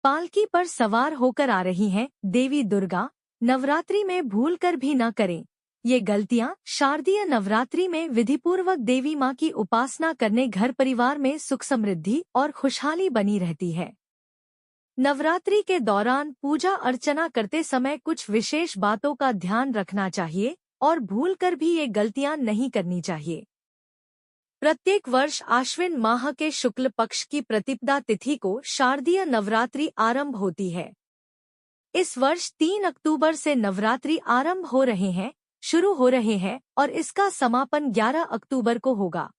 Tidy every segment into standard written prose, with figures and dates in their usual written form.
पालकी पर सवार होकर आ रही हैं देवी दुर्गा, नवरात्रि में भूलकर भी न करें ये गलतियां। शारदीय नवरात्रि में विधिपूर्वक देवी मां की उपासना करने घर परिवार में सुख समृद्धि और खुशहाली बनी रहती है। नवरात्रि के दौरान पूजा अर्चना करते समय कुछ विशेष बातों का ध्यान रखना चाहिए और भूलकर भी ये गलतियां नहीं करनी चाहिए। प्रत्येक वर्ष आश्विन माह के शुक्ल पक्ष की प्रतिपदा तिथि को शारदीय नवरात्रि आरंभ होती है। इस वर्ष 3 अक्टूबर से नवरात्रि आरंभ शुरू हो रहे हैं और इसका समापन 11 अक्टूबर को होगा।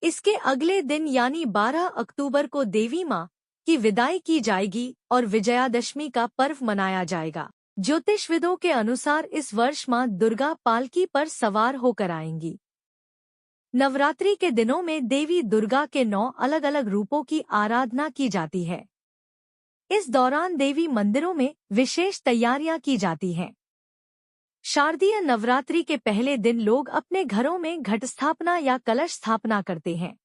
इसके अगले दिन यानी 12 अक्टूबर को देवी मां की विदाई की जाएगी और विजयादशमी का पर्व मनाया जाएगा। ज्योतिषविदों के अनुसार इस वर्ष मां दुर्गा पालकी पर सवार होकर आएंगी। नवरात्रि के दिनों में देवी दुर्गा के 9 अलग अलग रूपों की आराधना की जाती है। इस दौरान देवी मंदिरों में विशेष तैयारियां की जाती हैं। शारदीय नवरात्रि के पहले दिन लोग अपने घरों में घट स्थापना या कलश स्थापना करते हैं।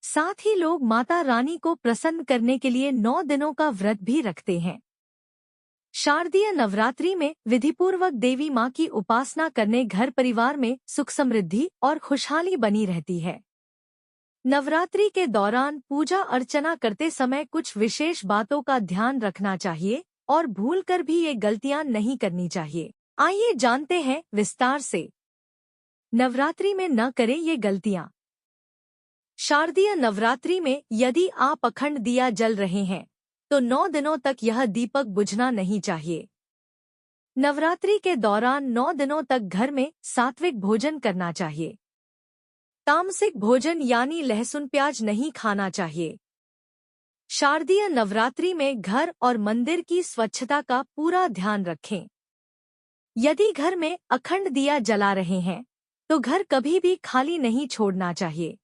साथ ही लोग माता रानी को प्रसन्न करने के लिए 9 दिनों का व्रत भी रखते हैं। शारदीय नवरात्रि में विधिपूर्वक देवी मां की उपासना करने घर परिवार में सुख समृद्धि और खुशहाली बनी रहती है। नवरात्रि के दौरान पूजा अर्चना करते समय कुछ विशेष बातों का ध्यान रखना चाहिए और भूलकर भी ये गलतियां नहीं करनी चाहिए। आइए जानते हैं विस्तार से। नवरात्रि में न करें ये गलतियां। शारदीय नवरात्रि में यदि आप अखंड दिया जल रहे हैं तो 9 दिनों तक यह दीपक बुझना नहीं चाहिए। नवरात्रि के दौरान 9 दिनों तक घर में सात्विक भोजन करना चाहिए। तामसिक भोजन यानी लहसुन प्याज नहीं खाना चाहिए। शारदीय नवरात्रि में घर और मंदिर की स्वच्छता का पूरा ध्यान रखें। यदि घर में अखंड दिया जला रहे हैं तो घर कभी भी खाली नहीं छोड़ना चाहिए।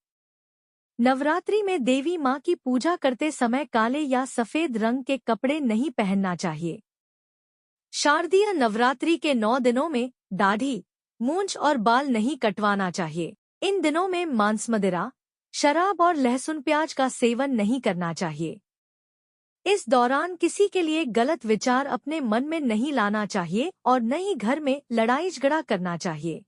नवरात्रि में देवी मां की पूजा करते समय काले या सफेद रंग के कपड़े नहीं पहनना चाहिए। शारदीय नवरात्रि के 9 दिनों में दाढ़ी, मूंछ और बाल नहीं कटवाना चाहिए। इन दिनों में मांस, मदिरा, शराब और लहसुन प्याज का सेवन नहीं करना चाहिए। इस दौरान किसी के लिए गलत विचार अपने मन में नहीं लाना चाहिए और न ही घर में लड़ाई झगड़ा करना चाहिए।